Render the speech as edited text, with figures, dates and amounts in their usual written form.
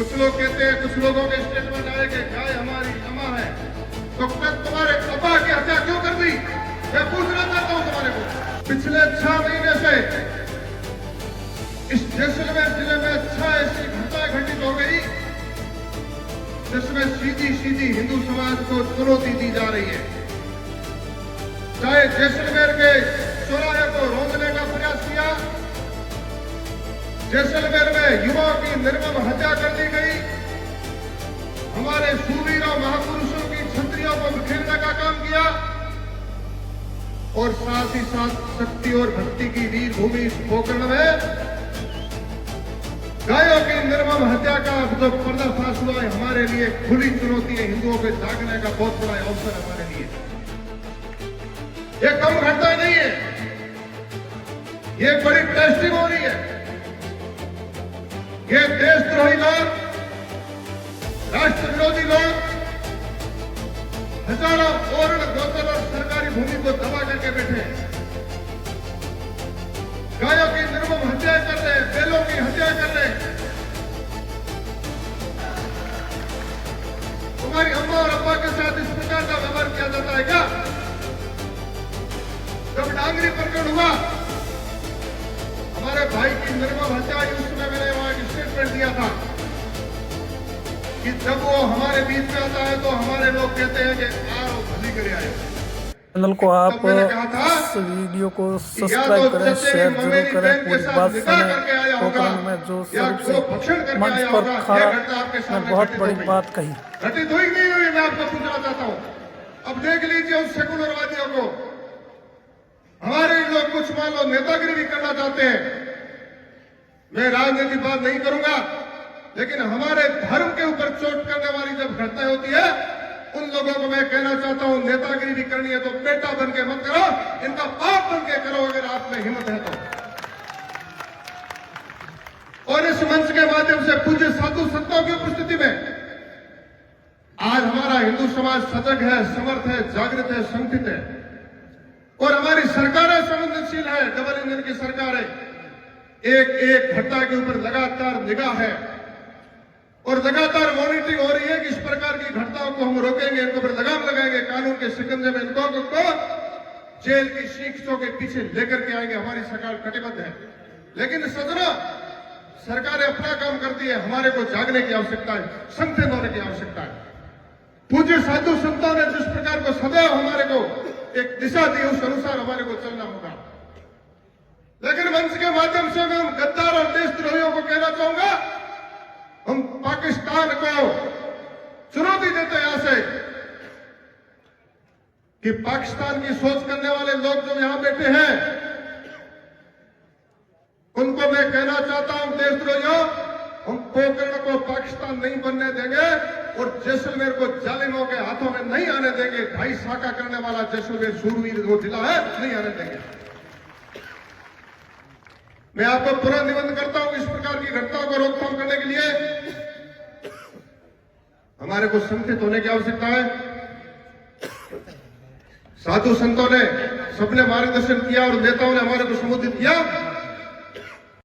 कुछ लोग कहते हैं, कुछ लोगों के स्टेटमेंट आए कि गाय हमारी अम्मा है, तो तुम्हारे पापा की हत्या क्यों कर दी? मैं पूछना चाहता हूं तुम्हारे को। पिछले 6 महीने से इस जैसलमेर जिले में 6 ऐसी घटनाएं घटित हो गई जिसमें सीधी हिंदू समाज को चुनौती दी जा रही है। चाहे जैसलमेर के चौराहे को रोकने का प्रयास किया, जैसलमेर में युवाओं की निर्मम हत्या कर दी गई, हमारे शूरवीरों महापुरुषों की छत्रियों को बिखेरने का काम किया और साथ ही साथ शक्ति और भक्ति की वीर भूमि पोखरण में गायों की निर्मम हत्या का जो पर्दाफाश हुआ है, हमारे लिए खुली चुनौती है। हिंदुओं के जागने का बहुत बड़ा अवसर हमारे लिए। ये कम घटना नहीं है, ये बड़ी टेस्टिंग हो रही है। ये देशद्रोही लोग, राष्ट्र विरोधी लोग हजारों ओरण गौचर और सरकारी भूमि को दबा करके बैठे हैं, गायों की निर्मम हत्या कर रहे हैं, बैलों की हत्या कर रहे हैं। तुम्हारी अम्मा और अब्बा के साथ इस प्रकार का व्यवहार किया जाता है क्या? जब डांगरी प्रकरण हुआ, हमारे भाई की निर्मम हत्या हुई, उस समय मैंने वहां एक स्टेटमेंट दिया था कि जब वो हमारे बीच में आता है तो हमारे लोग कहते हैं कि आओ भली करे आए। चैनल को आप इस वीडियो को सब्सक्राइब करें, शेयर जरूर करें। पूरी बात सुने। पोखरण में जो सबसे मंच पर खड़ा में बहुत बड़ी बात कही। घटित हुई नहीं हुई, मैं आपको पूछना चाहता हूँ। अब देख लीजिए उस सेकुलरवादियों को। हमारे लोग कुछ मान लो नेतागिरी भी करना चाहते हैं। मैं राजनीति बात नहीं करूंगा, लेकिन हमारे धर्म के ऊपर चोट करने वाली जब घटनाएं होती है, उन लोगों को मैं कहना चाहता हूं, नेतागिरी भी करनी है तो बेटा बन के मत करो, इनका बाप बन के करो अगर आप में हिम्मत है तो। और इस मंच के माध्यम से पूज्य साधु संतों की उपस्थिति में आज हमारा हिंदू समाज सजग है, समर्थ है, जागृत है, संगठित है और हमारी सरकारें संवेदनशील है। डबल इंजन की सरकार है। एक घटना के ऊपर लगातार निगाह है और लगातार मॉनिटरिंग हो रही है कि इस प्रकार की घटनाओं को हम रोकेंगे, इनको पर लगाम लगाएंगे, कानून के शिकंजे में इनको जेल की शीख्सों के पीछे लेकर के आएंगे। हमारी सरकार कटिबद्ध है। लेकिन सदनों, सरकारें अपना काम करती है, हमारे को जागने की आवश्यकता है, संगठित होने की आवश्यकता है। पूज्य साधु संतों ने जिस प्रकार को सदैव हमारे को एक दिशा दी, उस अनुसार हमारे को चलना होगा। लेकिन मंच के माध्यम से मैं उन गद्दार और देशद्रोहियों को कहना चाहूंगा, हम पाकिस्तान को चुनौती देते हैं यहां से कि पाकिस्तान की सोच करने वाले लोग जो यहां बैठे हैं, उनको मैं कहना चाहता हूं, देशद्रोहियों, हम पोखरण को पाकिस्तान नहीं बनने देंगे और जैसलमेर को जालिमों के हाथों में नहीं आने देंगे। 2.5 साका करने वाला जैसलमेर शूरवीर जो जिला है, नहीं आने देंगे। मैं आपको पूरा निवेदन करता हूं, इस प्रकार की घटनाओं को रोकथाम करने के लिए हमारे को संगठित होने की आवश्यकता है। साधु संतों ने सबने मार्गदर्शन किया और नेताओं ने हमारे को संबोधित किया।